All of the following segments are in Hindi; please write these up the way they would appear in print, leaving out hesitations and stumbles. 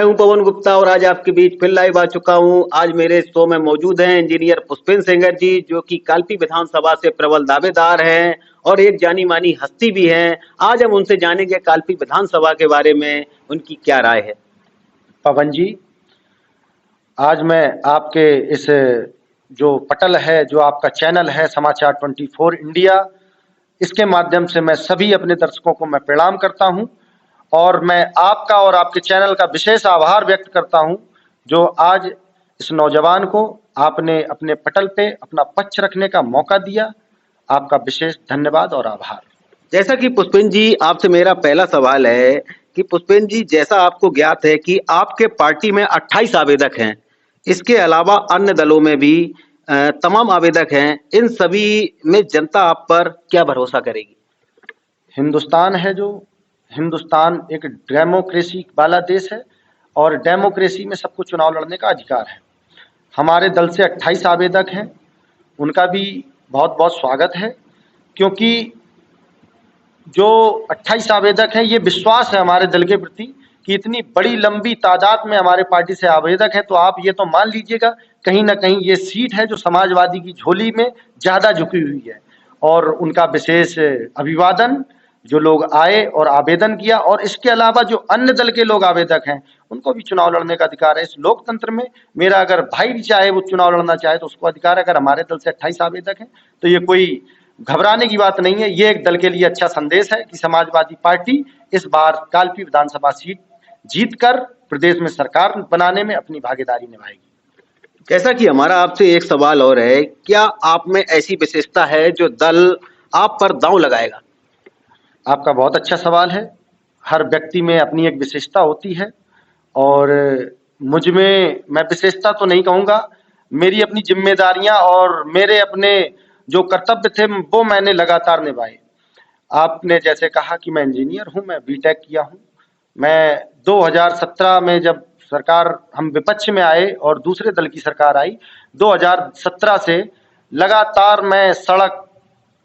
मैं हूं पवन गुप्ता और आज आपके बीच फिर लाइव आ चुका हूं। आज मेरे शो में मौजूद हैं इंजीनियर पुष्पेंद्र सेंगर जी, जो कि काल्पी विधानसभा से प्रबल दावेदार हैं और एक जानी मानी हस्ती भी हैं। आज हम उनसे जानेंगे काल्पी विधानसभा के बारे में उनकी क्या राय है। पवन जी, आज मैं आपके इस जो पटल है, जो आपका चैनल है समाचार 24 इंडिया, इसके माध्यम से मैं सभी अपने दर्शकों को मैं प्रणाम करता हूं और मैं आपका और आपके चैनल का विशेष आभार व्यक्त करता हूं, जो आज इस नौजवान को आपने अपने पटल पे अपना पक्ष रखने का मौका दिया। आपका विशेष धन्यवाद और आभार। जैसा कि पुष्पेंद्र जी, आपसे मेरा पहला सवाल है कि पुष्पेंद्र जी, जैसा आपको ज्ञात है कि आपके पार्टी में 28 आवेदक हैं, इसके अलावा अन्य दलों में भी तमाम आवेदक हैं। इन सभी में जनता आप पर क्या भरोसा करेगी? हिंदुस्तान है जो हिंदुस्तान एक डेमोक्रेसी वाला देश है और डेमोक्रेसी में सबको चुनाव लड़ने का अधिकार है। हमारे दल से 28 आवेदक हैं, उनका भी बहुत बहुत स्वागत है, क्योंकि जो 28 आवेदक हैं, ये विश्वास है हमारे दल के प्रति कि इतनी बड़ी लंबी तादाद में हमारे पार्टी से आवेदक है, तो आप ये तो मान लीजिएगा कहीं ना कहीं ये सीट है जो समाजवादी की झोली में ज़्यादा झुकी हुई है। और उनका विशेष अभिवादन, जो लोग आए और आवेदन किया। और इसके अलावा जो अन्य दल के लोग आवेदक हैं, उनको भी चुनाव लड़ने का अधिकार है। इस लोकतंत्र में मेरा अगर भाई भी चाहे वो चुनाव लड़ना चाहे तो उसको अधिकार है। अगर हमारे दल से 28 आवेदक हैं तो ये कोई घबराने की बात नहीं है। ये एक दल के लिए अच्छा संदेश है कि समाजवादी पार्टी इस बार काल्पी विधानसभा सीट जीतकर प्रदेश में सरकार बनाने में अपनी भागीदारी निभाएगी। जैसा कि हमारा आपसे एक सवाल और है, क्या आप में ऐसी विशेषता है जो दल आप पर दांव लगाएगा? आपका बहुत अच्छा सवाल है। हर व्यक्ति में अपनी एक विशेषता होती है और मुझ में, मैं विशेषता तो नहीं कहूँगा, मेरी अपनी जिम्मेदारियां और मेरे अपने जो कर्तव्य थे वो मैंने लगातार निभाए। आपने जैसे कहा कि मैं इंजीनियर हूं, मैं बीटेक किया हूं। मैं 2017 में जब सरकार, हम विपक्ष में आए और दूसरे दल की सरकार आई, 2017 से लगातार मैं सड़क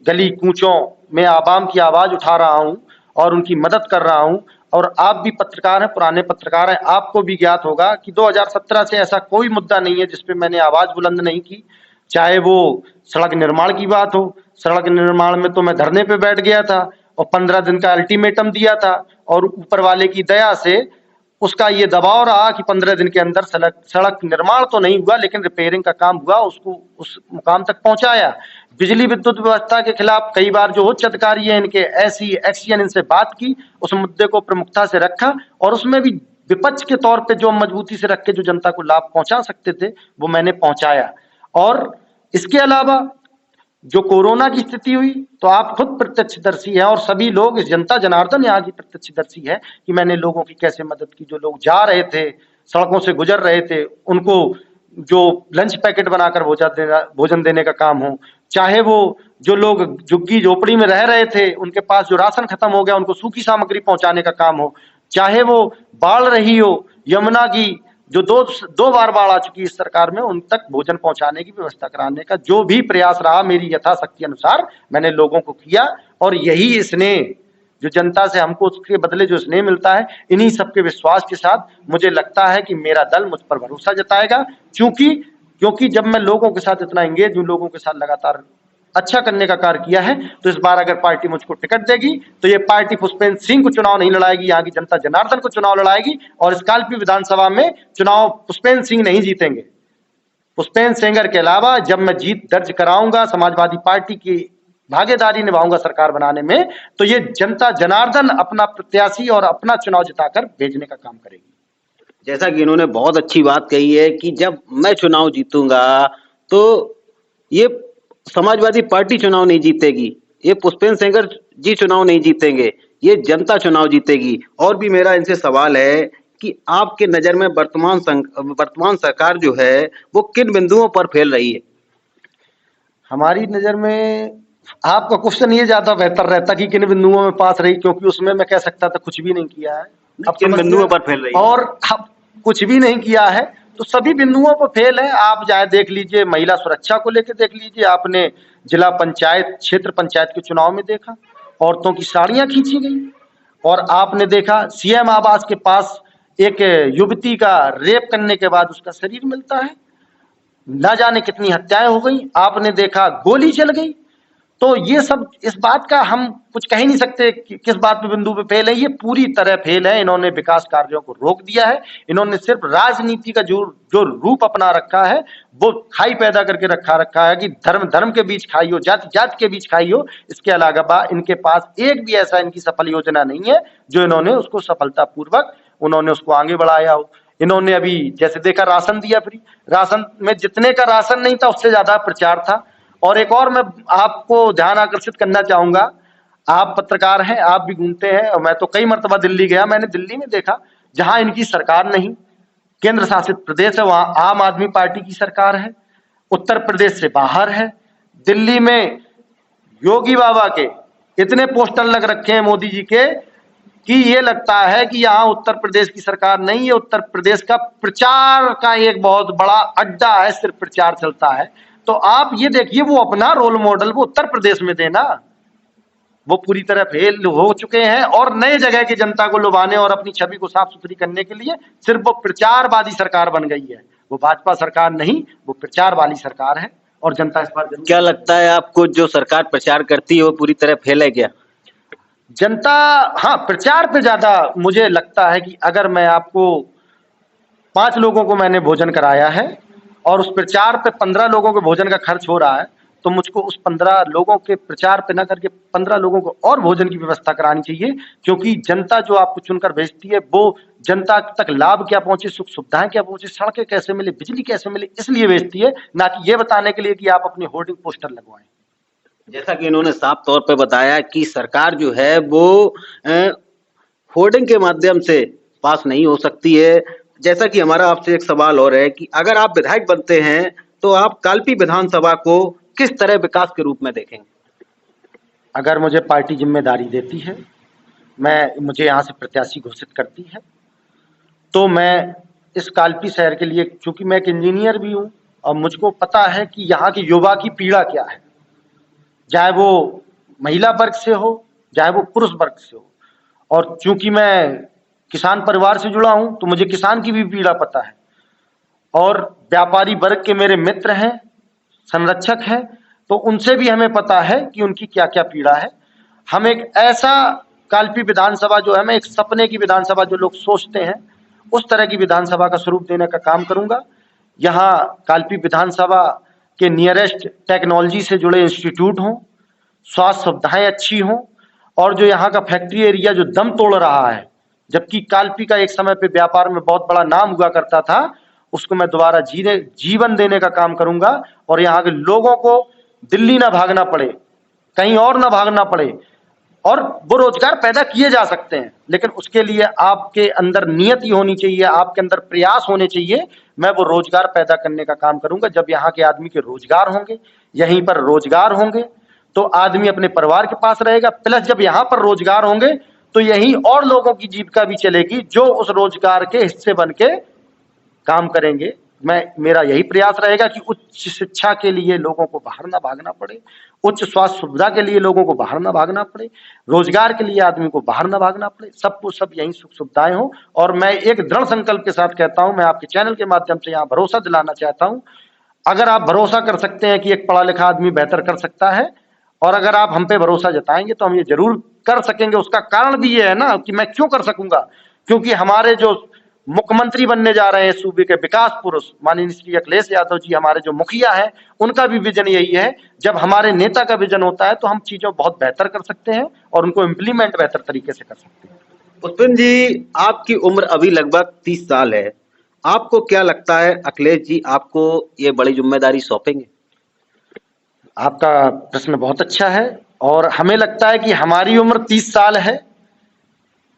गली कूचों में आवाम की आवाज उठा रहा हूं और उनकी मदद कर रहा हूं। और आप भी पत्रकार हैं, पुराने पत्रकार हैं, आपको भी ज्ञात होगा कि 2017 से ऐसा कोई मुद्दा नहीं है जिस पे मैंने आवाज बुलंद नहीं की। चाहे वो सड़क निर्माण की बात हो, सड़क निर्माण में तो मैं धरने पे बैठ गया था और 15 दिन का अल्टीमेटम दिया था और ऊपर वाले की दया से उसका ये दबाव रहा कि 15 दिन के अंदर सड़क निर्माण तो नहीं हुआ लेकिन रिपेयरिंग का काम हुआ, उसको उस मुकाम तक पहुंचाया। बिजली विद्युत व्यवस्था के खिलाफ कई बार जो उच्च अधिकारी है इनके ऐसी एक्शन, इनसे बात की, उस मुद्दे को प्रमुखता से रखा और उसमें भी विपक्ष के तौर पे जो मजबूती से रख के जो जनता को लाभ पहुंचा सकते थे वो मैंने पहुंचाया। और इसके अलावा जो कोरोना की स्थिति हुई तो आप खुद प्रत्यक्षदर्शी हैं और सभी लोग, इस जनता जनार्दन यहाँ की प्रत्यक्षदर्शी है कि मैंने लोगों की कैसे मदद की। जो लोग जा रहे थे, सड़कों से गुजर रहे थे, उनको जो लंच पैकेट बनाकर भोजन देने का काम हो, चाहे वो जो लोग झुग्गी झोपड़ी में रह रहे थे उनके पास जो राशन खत्म हो गया उनको सूखी सामग्री पहुंचाने का काम हो, चाहे वो बाढ़ रही हो, यमुना की जो दो बार बाढ़ आ चुकी है इस सरकार में, उन तक भोजन पहुंचाने की व्यवस्था कराने का जो भी प्रयास रहा मेरी यथाशक्ति अनुसार मैंने लोगों को किया। और यही स्नेह जो जनता से हमको उसके बदले जो स्नेह मिलता है, इन्हीं सबके विश्वास के साथ मुझे लगता है कि मेरा दल मुझ पर भरोसा जताएगा। क्योंकि जब मैं लोगों के साथ इतना एंगेज हूं, लोगों के साथ लगातार अच्छा करने का कार्य किया है, तो इस बार अगर पार्टी मुझको टिकट देगी तो ये पार्टी पुष्पेंद्र सिंह को चुनाव नहीं लड़ाएगी, यहाँ की जनता जनार्दन को चुनाव लड़ाएगी। और इस काल्पी विधानसभा में चुनाव पुष्पेंद्र सिंह नहीं जीतेंगे। पुष्पेंद्र सेंगर के अलावा जब मैं जीत दर्ज कराऊंगा, समाजवादी पार्टी की भागीदारी निभाऊंगा सरकार बनाने में, तो ये जनता जनार्दन अपना प्रत्याशी और अपना चुनाव जिताकर भेजने का काम करेगी। जैसा कि इन्होंने बहुत अच्छी बात कही है कि जब मैं चुनाव जीतूंगा तो ये समाजवादी पार्टी चुनाव नहीं जीतेगी, ये पुष्पेंद्र सेंगर जी चुनाव नहीं जीतेंगे, ये जनता चुनाव जीतेगी। और भी मेरा इनसे सवाल है कि आपके नजर में वर्तमान सरकार जो है वो किन बिंदुओं पर फैल रही है? हमारी नजर में आपका क्वेश्चन ये ज्यादा बेहतर रहता कि किन बिंदुओं में पास रही, क्योंकि उसमें मैं कह सकता था कुछ भी नहीं किया है। अब किन बिंदुओं पर फैल रही है? और अब कुछ भी नहीं किया है तो सभी बिंदुओं पर फेल है। आप जाए देख लीजिए, महिला सुरक्षा को लेकर देख लीजिए, आपने जिला पंचायत, क्षेत्र पंचायत के चुनाव में देखा औरतों की साड़ियां खींची गई। और आपने देखा सीएम आवास के पास एक युवती का रेप करने के बाद उसका शरीर मिलता है, ना जाने कितनी हत्याएं हो गई, आपने देखा गोली चल गई। तो ये सब, इस बात का हम कुछ कह ही नहीं सकते कि किस बात पे बिंदु पे फेल है। ये पूरी तरह फेल है। इन्होंने विकास कार्यों को रोक दिया है। इन्होंने सिर्फ राजनीति का जो जो रूप अपना रखा है, वो खाई पैदा करके रखा है कि धर्म धर्म के बीच खाई हो, जाति जाति के बीच खाई हो। इसके अलावा इनके पास एक भी ऐसा इनकी सफल योजना नहीं है जो इन्होंने उसको सफलतापूर्वक उन्होंने उसको आगे बढ़ाया हो। इन्होंने अभी जैसे देखा, राशन दिया फ्री, राशन में जितने का राशन नहीं था उससे ज्यादा प्रचार था। और एक और मैं आपको ध्यान आकर्षित करना चाहूंगा, आप पत्रकार हैं, आप भी घूमते हैं, और मैं तो कई मर्तबा दिल्ली गया, मैंने दिल्ली में देखा जहां इनकी सरकार नहीं, केंद्र शासित प्रदेश है, वहां आम आदमी पार्टी की सरकार है, उत्तर प्रदेश से बाहर है। दिल्ली में योगी बाबा के इतने पोस्टर लग रखे हैं मोदी जी के कि ये लगता है कि यहाँ उत्तर प्रदेश की सरकार नहीं है, उत्तर प्रदेश का प्रचार का एक बहुत बड़ा अड्डा है, सिर्फ प्रचार चलता है। तो आप ये देखिए, वो अपना रोल मॉडल वो उत्तर प्रदेश में देना, वो पूरी तरह फेल हो चुके हैं। और नए जगह की जनता को लुभाने और अपनी छवि को साफ सुथरी करने के लिए सिर्फ वो प्रचारवादी सरकार बन गई है। वो भाजपा सरकार नहीं, वो प्रचार वाली सरकार है। और जनता इस बार क्या लगता है आपको, जो सरकार प्रचार करती है वो पूरी तरह फेल है क्या? जनता, हाँ, प्रचार पे ज्यादा मुझे लगता है कि अगर मैं आपको 5 लोगों को मैंने भोजन कराया है और उस प्रचार पे 15 लोगों के भोजन का खर्च हो रहा है, तो मुझको उस 15 लोगों के प्रचार पे ना करके 15 लोगों को और भोजन की व्यवस्था करानी चाहिए। क्योंकि जनता जो आपको चुनकर भेजती है, वो जनता तक लाभ क्या पहुंचे, सुख सुविधाएं क्या पहुंचे, सड़कें कैसे मिले, बिजली कैसे मिले, इसलिए भेजती है, ना कि ये बताने के लिए कि आप अपने होर्डिंग पोस्टर लगवाएं। जैसा कि इन्होंने साफ तौर पे बताया कि सरकार जो है वो होर्डिंग के माध्यम से पास नहीं हो सकती है। जैसा कि हमारा आपसे एक सवाल और है कि अगर आप विधायक बनते हैं तो आप कालपी विधानसभा को किस तरह विकास के रूप में देखेंगे? अगर मुझे पार्टी जिम्मेदारी देती है, मुझे यहाँ से प्रत्याशी घोषित करती है, तो मैं इस कालपी शहर के लिए, चूंकि मैं एक इंजीनियर भी हूँ और मुझको पता है कि यहाँ के युवा की पीड़ा क्या है, चाहे वो महिला वर्ग से हो, चाहे वो पुरुष वर्ग से हो। और चूंकि मैं किसान परिवार से जुड़ा हूं, तो मुझे किसान की भी पीड़ा पता है। और व्यापारी वर्ग के मेरे मित्र हैं, संरक्षक हैं, तो उनसे भी हमें पता है कि उनकी क्या क्या पीड़ा है। हम एक ऐसा कालपी विधानसभा जो है, मैं एक सपने की विधानसभा जो लोग सोचते हैं, उस तरह की विधानसभा का स्वरूप देने का काम करूंगा। यहाँ कालपी विधानसभा के नियरेस्ट टेक्नोलॉजी से जुड़े इंस्टीट्यूट हों, स्वास्थ्य सुविधाएं अच्छी हों, और जो यहाँ का फैक्ट्री एरिया जो दम तोड़ रहा है, जबकि कालपी का एक समय पे व्यापार में बहुत बड़ा नाम हुआ करता था, उसको मैं दोबारा जीवन देने का काम करूंगा। और यहाँ के लोगों को दिल्ली ना भागना पड़े, कहीं और ना भागना पड़े, और वो रोजगार पैदा किए जा सकते हैं, लेकिन उसके लिए आपके अंदर नियति होनी चाहिए, आपके अंदर प्रयास होने चाहिए। मैं वो रोजगार पैदा करने का काम करूंगा। जब यहाँ के आदमी के रोजगार होंगे, यहीं पर रोजगार होंगे, तो आदमी अपने परिवार के पास रहेगा। प्लस जब यहाँ पर रोजगार होंगे तो यहीं और लोगों की जीविका भी चलेगी जो उस रोजगार के हिस्से बन के काम करेंगे। मेरा यही प्रयास रहेगा कि उच्च शिक्षा के लिए लोगों को बाहर ना भागना पड़े, उच्च स्वास्थ्य सुविधा के लिए लोगों को बाहर ना भागना पड़े, रोजगार के लिए आदमी को बाहर ना भागना पड़े, सबको सब यही सुख सुविधाएं हो। और मैं एक दृढ़ संकल्प के साथ कहता हूं, मैं आपके चैनल के माध्यम से यहाँ भरोसा दिलाना चाहता हूं, अगर आप भरोसा कर सकते हैं कि एक पढ़ा लिखा आदमी बेहतर कर सकता है, और अगर आप हम पे भरोसा जताएंगे, तो हम ये जरूर कर सकेंगे। उसका कारण भी ये है ना कि मैं क्यों कर सकूंगा, क्योंकि हमारे जो मुख्यमंत्री बनने जा रहे हैं सूबे के विकास पुरुष माननीय श्री अखिलेश यादव जी, हमारे जो मुखिया हैं, उनका भी विजन यही है। जब हमारे नेता का विजन होता है तो हम चीजों बहुत बेहतर कर सकते हैं और उनको इम्प्लीमेंट बेहतर तरीके से कर सकते हैं। पुष्पेंद्र जी, आपकी उम्र अभी लगभग 30 साल है। आपको क्या लगता है अखिलेश जी आपको ये बड़ी जिम्मेदारी सौंपेंगे? आपका प्रश्न बहुत अच्छा है, और हमें लगता है कि हमारी उम्र 30 साल है,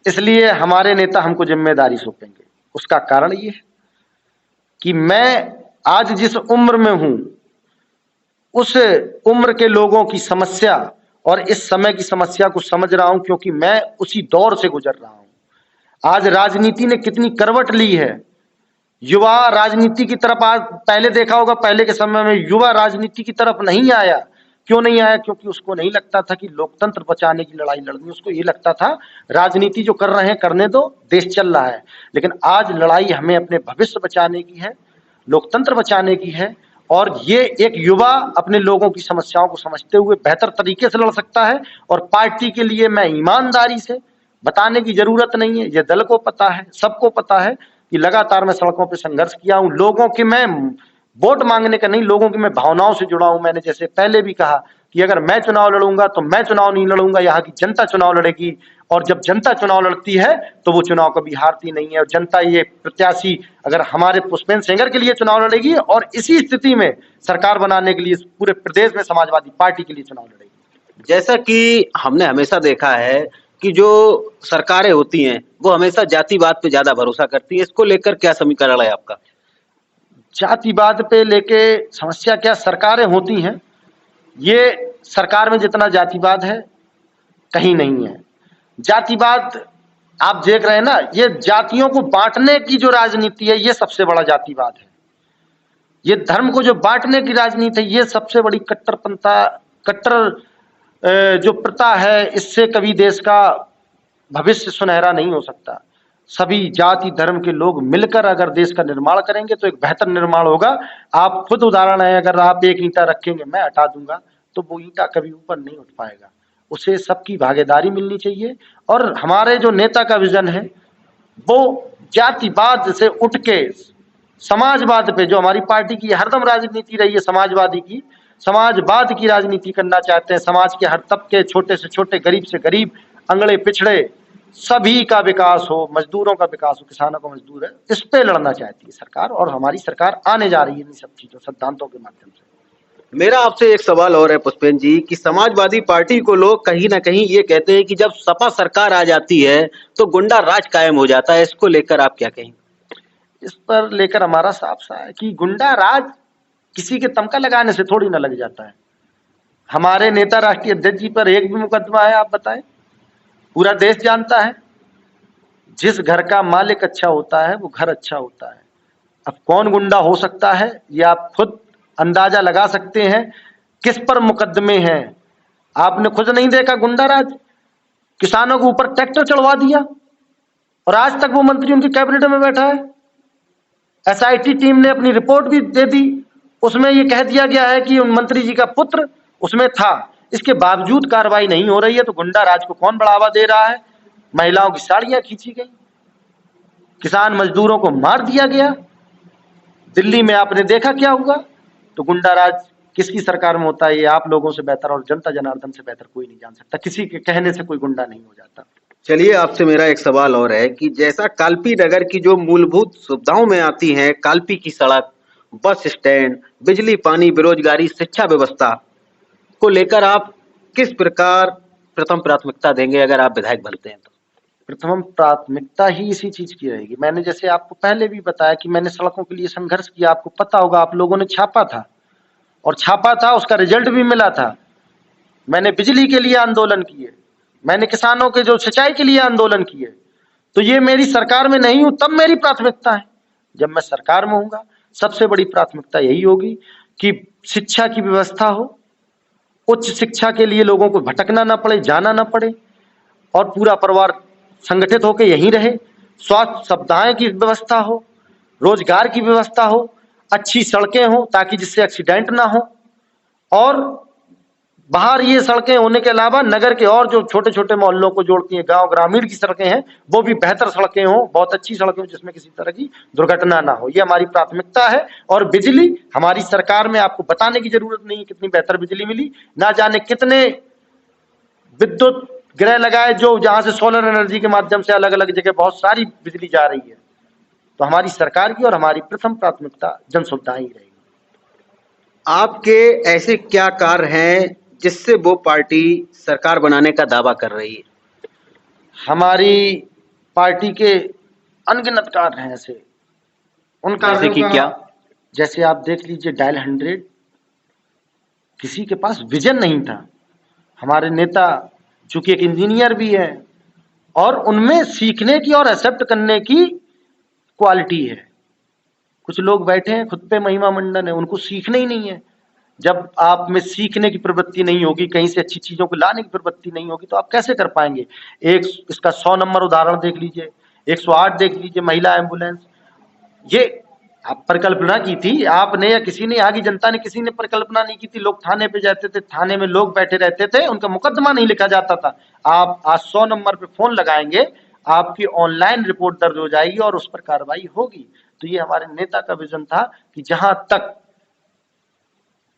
इसलिए हमारे नेता हमको जिम्मेदारी सौंपेंगे। उसका कारण ये है कि मैं आज जिस उम्र में हूं, उस उम्र के लोगों की समस्या और इस समय की समस्या को समझ रहा हूं, क्योंकि मैं उसी दौर से गुजर रहा हूं। आज राजनीति ने कितनी करवट ली है, युवा राजनीति की तरफ, आज पहले देखा होगा, पहले के समय में युवा राजनीति की तरफ नहीं आया, क्यों नहीं आया? क्योंकि उसको नहीं लगता था कि लोकतंत्र बचाने की लड़ाई लड़नी, उसको ये लगता था राजनीति जो कर रहे हैं करने दो, देश चल रहा है। लेकिन आज लड़ाई हमें अपने भविष्य बचाने की है, लोकतंत्र बचाने की है, और ये एक युवा अपने लोगों की समस्याओं को समझते हुए बेहतर तरीके से लड़ सकता है। और पार्टी के लिए मैं ईमानदारी से, बताने की जरूरत नहीं है, ये दल को पता है, सबको पता है कि लगातार मैं सड़कों पे संघर्ष किया हूं। लोगों के मैं वोट मांगने का नहीं, लोगों की मैं भावनाओं से जुड़ा हूं। मैंने जैसे पहले भी कहा कि अगर मैं चुनाव लड़ूंगा तो मैं चुनाव नहीं लड़ूंगा, यहाँ की जनता चुनाव लड़ेगी। और जब जनता चुनाव लड़ती है तो वो चुनाव कभी हारती नहीं है। और जनता, ये प्रत्याशी अगर हमारे पुष्पेंद्र सेंगर के लिए चुनाव लड़ेगी, और इसी स्थिति में सरकार बनाने के लिए पूरे प्रदेश में समाजवादी पार्टी के लिए चुनाव लड़ेगी। जैसा कि हमने हमेशा देखा है कि जो सरकारें होती हैं वो हमेशा जातिवाद पे ज्यादा भरोसा करती है, इसको लेकर क्या समीकरण है आपका? जातिवाद पे लेके समस्या क्या, सरकारें होती हैं, ये सरकार में जितना जातिवाद है कहीं नहीं है। जातिवाद आप देख रहे हैं ना, ये जातियों को बांटने की जो राजनीति है, ये सबसे बड़ा जातिवाद है। ये धर्म को जो बांटने की राजनीति है, ये सबसे बड़ी कट्टरपंथा, कट्टर जो प्रथा है, इससे कभी देश का भविष्य सुनहरा नहीं हो सकता। सभी जाति धर्म के लोग मिलकर अगर देश का निर्माण करेंगे तो एक बेहतर निर्माण होगा। आप खुद उदाहरण है, अगर आप एक ईंटा रखेंगे, मैं हटा दूंगा, तो वो ईंटा कभी ऊपर नहीं उठ पाएगा। उसे सबकी भागीदारी मिलनी चाहिए। और हमारे जो नेता का विजन है, वो जातिवाद से उठ के समाजवाद पे, जो हमारी पार्टी की हरदम राजनीति रही है समाजवादी की, समाजवाद की राजनीति करना चाहते हैं। समाज के हर तबके, छोटे से छोटे, गरीब से गरीब, अंगड़े पिछड़े, सभी का विकास हो, मजदूरों का विकास हो, किसानों का मजदूर है, इस पे लड़ना चाहती है सरकार। और हमारी सरकार आने जा रही है इन सब चीजों, सिद्धांतों के माध्यम से। मेरा आपसे एक सवाल और है पुष्पेंद्र जी कि समाजवादी पार्टी को लोग कहीं ना कहीं ये कहते हैं कि जब सपा सरकार आ जाती है तो गुंडा राज कायम हो जाता है, इसको लेकर आप क्या कहेंगे? इस पर लेकर हमारा साफ सा है कि गुंडा राज किसी के तमका लगाने से थोड़ी ना लग जाता है। हमारे नेता राष्ट्रीय अध्यक्ष जी पर एक भी मुकदमा है, आप बताएं? पूरा देश जानता है, जिस घर का मालिक अच्छा होता है वो घर अच्छा होता है। अब कौन गुंडा हो सकता है, ये आप खुद अंदाजा लगा सकते हैं। किस पर मुकदमे हैं, आपने खुद नहीं देखा? गुंडा राज, किसानों के ऊपर ट्रैक्टर चढ़वा दिया, और आज तक वो मंत्री उनकी कैबिनेट में बैठा है। एसआईटी टीम ने अपनी रिपोर्ट भी दे दी, उसमें ये कह दिया गया है कि मंत्री जी का पुत्र उसमें था। इसके बावजूद कार्रवाई नहीं हो रही है, तो गुंडा राज को कौन बढ़ावा दे रहा है? महिलाओं की साड़ियां खींची गई, किसान मजदूरों को मार दिया गया, दिल्ली में आपने देखा क्या हुआ। तो गुंडा राज किसकी सरकार में होता है, ये आप लोगों से बेहतर और जनता जनार्दन से बेहतर कोई नहीं जान सकता। किसी के कहने से कोई गुंडा नहीं हो जाता। चलिए, आपसे मेरा एक सवाल और है कि जैसा कालपी नगर की जो मूलभूत सुविधाओं में आती हैं, कालपी की सड़क, बस स्टैंड, बिजली, पानी, बेरोजगारी, शिक्षा व्यवस्था को लेकर आप किस प्रकार प्रथम प्राथमिकता देंगे अगर आप विधायक बनते हैं तो? प्रथम प्राथमिकता ही इसी चीज की रहेगी। मैंने जैसे आपको पहले भी बताया कि मैंने सड़कों के लिए संघर्ष किया, आपको पता होगा, आप लोगों ने छापा था, और छापा था, उसका रिजल्ट भी मिला था। मैंने बिजली के लिए आंदोलन किए, मैंने किसानों के जो सिंचाई के लिए आंदोलन किए। तो ये मेरी सरकार में नहीं हूं तब मेरी प्राथमिकता है। जब मैं सरकार में हूंगा, सबसे बड़ी प्राथमिकता यही होगी कि शिक्षा की व्यवस्था हो, उच्च शिक्षा के लिए लोगों को भटकना ना पड़े, जाना ना पड़े, और पूरा परिवार संगठित होकर यहीं रहे। स्वास्थ्य सुविधाएं की व्यवस्था हो, रोजगार की व्यवस्था हो, अच्छी सड़कें हो ताकि जिससे एक्सीडेंट ना हो। और बाहर ये सड़कें होने के अलावा नगर के और जो छोटे छोटे मोहल्लों को जोड़ती हैं, गांव ग्रामीण की सड़कें हैं, वो भी बेहतर सड़कें हो, बहुत अच्छी सड़कें हो, जिसमें किसी तरह की दुर्घटना ना हो। ये हमारी प्राथमिकता है। और बिजली, हमारी सरकार में आपको बताने की जरूरत नहीं है कितनी बेहतर बिजली मिली। ना जाने कितने विद्युत गृह लगाए जो जहां से सोलर एनर्जी के माध्यम से अलग अलग जगह बहुत सारी बिजली जा रही है। तो हमारी सरकार की और हमारी प्रथम प्राथमिकता जन सुविधाएं ही रहेगी। आपके ऐसे क्या कार्य हैं जिससे वो पार्टी सरकार बनाने का दावा कर रही है? हमारी पार्टी के अनगिनत कार्य हैं ऐसे। उन जैसे कार्यों कि का, क्या? जैसे आप देख लीजिए डायल 100, किसी के पास विजन नहीं था। हमारे नेता चूंकि एक इंजीनियर भी है, और उनमें सीखने की और एक्सेप्ट करने की क्वालिटी है। कुछ लोग बैठे हैं खुद पे महिमा मंडन है, उनको सीखना ही नहीं है। जब आप में सीखने की प्रवृत्ति नहीं होगी, कहीं से अच्छी चीजों को लाने की प्रवृत्ति नहीं होगी, तो आप कैसे कर पाएंगे। एक इसका 100 नंबर उदाहरण देख लीजिए, 108 देख लीजिए, महिला एम्बुलेंस। ये आप परिकल्पना की थी आपने या किसी ने, यहाँ की जनता ने, किसी ने परिकल्पना नहीं की थी। लोग थाने पे जाते थे, थाने में लोग बैठे रहते थे, उनका मुकदमा नहीं लिखा जाता था। आप आज 100 नंबर पे फोन लगाएंगे, आपकी ऑनलाइन रिपोर्ट दर्ज हो जाएगी और उस पर कार्रवाई होगी। तो ये हमारे नेता का विजन था कि जहां तक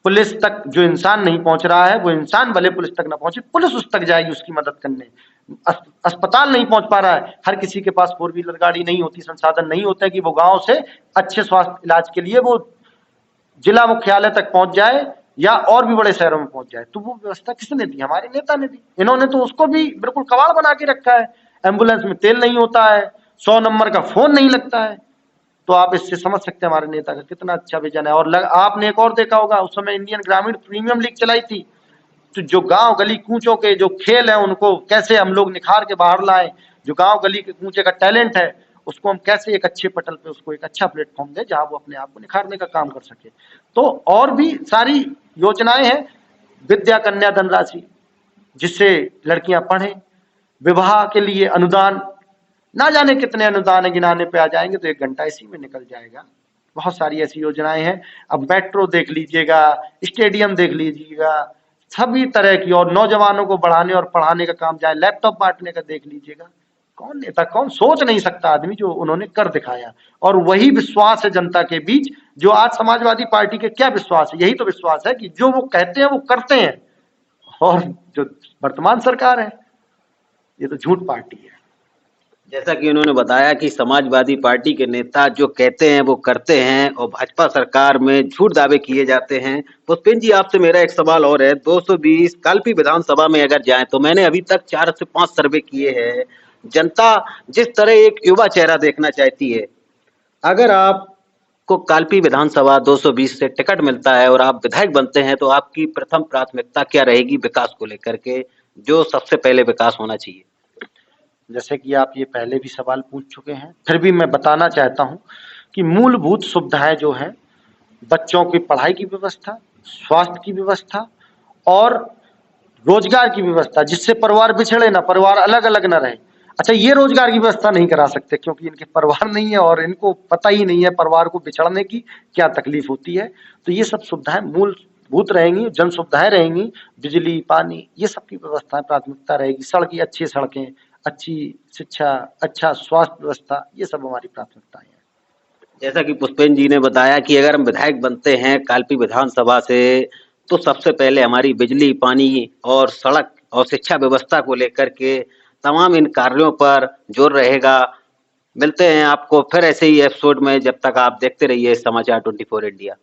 पुलिस तक जो इंसान नहीं पहुंच रहा है, वो इंसान भले पुलिस तक ना पहुंचे, पुलिस उस तक जाएगी उसकी मदद करने। अस्पताल नहीं पहुंच पा रहा है, हर किसी के पास 4 व्हीलर गाड़ी नहीं होती, संसाधन नहीं होते कि वो गांव से अच्छे स्वास्थ्य इलाज के लिए वो जिला मुख्यालय तक पहुंच जाए या और भी बड़े शहरों में पहुंच जाए। तो वो व्यवस्था किसने दी? हमारे नेता ने दी। इन्होंने तो उसको भी बिल्कुल कबाड़ बना के रखा है। एम्बुलेंस में तेल नहीं होता है, 100 नंबर का फोन नहीं लगता है। तो आप इससे समझ सकते हैं हमारे नेता का कितना अच्छा विजन है। और आपने एक और देखा होगा, उस समय इंडियन ग्रामीण प्रीमियम लीग चलाई थी। तो जो गांव गली कूचों के जो खेल है, उनको कैसे हम लोग निखार के बाहर लाएं, जो गांव गली के कूचे का टैलेंट है, उसको हम कैसे एक अच्छे पटल पे, उसको एक अच्छा प्लेटफॉर्म दे जहां वो अपने आप को निखारने का काम कर सके। तो और भी सारी योजनाएं हैं। विद्या कन्या धनराशि, जिससे लड़कियां पढ़ें। विवाह के लिए अनुदान, ना जाने कितने अनुदान है, गिनाने पे आ जाएंगे तो 1 घंटा इसी में निकल जाएगा। बहुत सारी ऐसी योजनाएं हैं। अब मेट्रो देख लीजिएगा, स्टेडियम देख लीजिएगा, सभी तरह की। और नौजवानों को बढ़ाने और पढ़ाने का काम, चाहे लैपटॉप बांटने का देख लीजिएगा। कौन नेता, कौन सोच नहीं सकता आदमी जो उन्होंने कर दिखाया। और वही विश्वास है जनता के बीच, जो आज समाजवादी पार्टी के क्या विश्वास है, यही तो विश्वास है कि जो वो कहते हैं वो करते हैं। और जो वर्तमान सरकार है, ये तो झूठ पार्टी है। जैसा कि उन्होंने बताया कि समाजवादी पार्टी के नेता जो कहते हैं वो करते हैं और भाजपा सरकार में झूठ दावे किए जाते हैं। पुष्पेन जी, आपसे मेरा एक सवाल और है। 220 काल्पी विधानसभा में अगर जाएं तो मैंने अभी तक 4 से 5 सर्वे किए हैं। जनता जिस तरह एक युवा चेहरा देखना चाहती है, अगर आपको काल्पी विधानसभा 220 से टिकट मिलता है और आप विधायक बनते हैं, तो आपकी प्रथम प्राथमिकता क्या रहेगी विकास को लेकर के, जो सबसे पहले विकास होना चाहिए? जैसे कि आप ये पहले भी सवाल पूछ चुके हैं, फिर भी मैं बताना चाहता हूं कि मूलभूत सुविधाएं जो हैं, बच्चों की पढ़ाई की व्यवस्था, स्वास्थ्य की व्यवस्था और रोजगार की व्यवस्था, जिससे परिवार बिछड़े ना, परिवार अलग अलग ना रहे। अच्छा, ये रोजगार की व्यवस्था नहीं करा सकते क्योंकि इनके परिवार नहीं है और इनको पता ही नहीं है परिवार को बिछड़ने की क्या तकलीफ होती है। तो ये सब सुविधाएं मूलभूत रहेंगी, जन सुविधाएं रहेंगी, बिजली, पानी, ये सब की व्यवस्थाएं प्राथमिकता रहेगी। सड़कें, अच्छी सड़कें, अच्छी शिक्षा, अच्छा स्वास्थ्य व्यवस्था, ये सब हमारी प्राथमिकताएं हैं। जैसा कि पुष्पेन जी ने बताया कि अगर हम विधायक बनते हैं काल्पी विधानसभा से, तो सबसे पहले हमारी बिजली, पानी और सड़क और शिक्षा व्यवस्था को लेकर के तमाम इन कार्यों पर जोर रहेगा। मिलते हैं आपको फिर ऐसे ही एपिसोड में, जब तक आप देखते रहिए समाचार 24 इंडिया।